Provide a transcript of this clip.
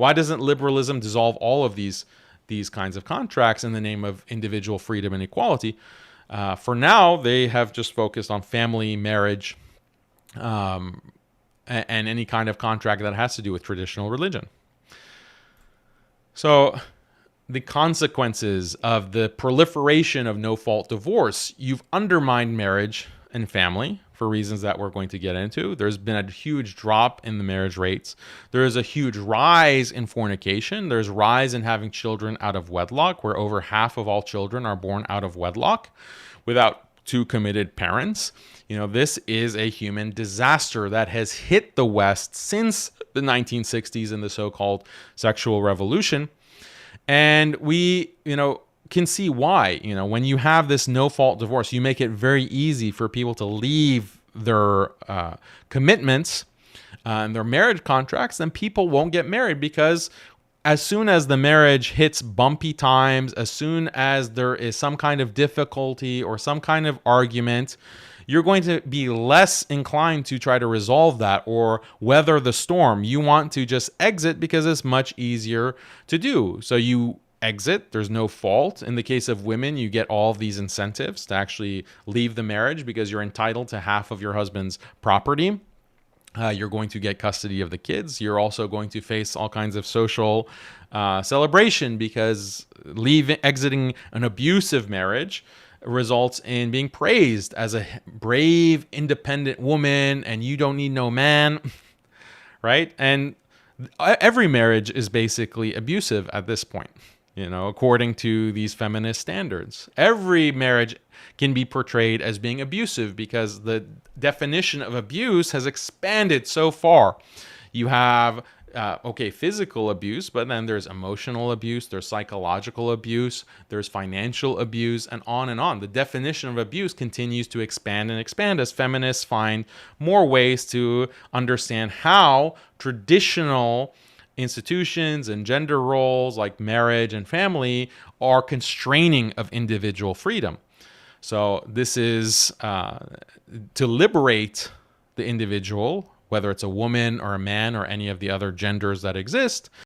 Why doesn't liberalism dissolve all of these kinds of contracts in the name of individual freedom and equality? For now, they have just focused on family, marriage, and any kind of contract that has to do with traditional religion. So the consequences of the proliferation of no-fault divorce, you've undermined marriage and family for reasons that we're going to get into. There's been a huge drop in the marriage rates. There is a huge rise in fornication. There's rise in having children out of wedlock, where over half of all children are born out of wedlock without two committed parents. This is a human disaster that has hit the West since the 1960s and the so-called sexual revolution. And we, can see why. When you have this no-fault divorce, you make it very easy for people to leave their commitments and their marriage contracts, then people won't get married, because as soon as the marriage hits bumpy times, as soon as there is some kind of difficulty or some kind of argument, you're going to be less inclined to try to resolve that or weather the storm. You want to just exit because it's much easier to do. So you exit. There's no fault. In the case of women, you get all of these incentives to actually leave the marriage because you're entitled to half of your husband's property. You're going to get custody of the kids. You're also going to face all kinds of social celebration, because exiting an abusive marriage results in being praised as a brave, independent woman, and you don't need no man, right? And every marriage is basically abusive at this point, according to these feminist standards. Every marriage can be portrayed as being abusive because the definition of abuse has expanded so far. You have physical abuse, but then there's emotional abuse, there's psychological abuse, there's financial abuse, and on and on. The definition of abuse continues to expand and expand as feminists find more ways to understand how traditional institutions and gender roles like marriage and family are constraining of individual freedom. So this is to liberate the individual, whether it's a woman or a man or any of the other genders that exist,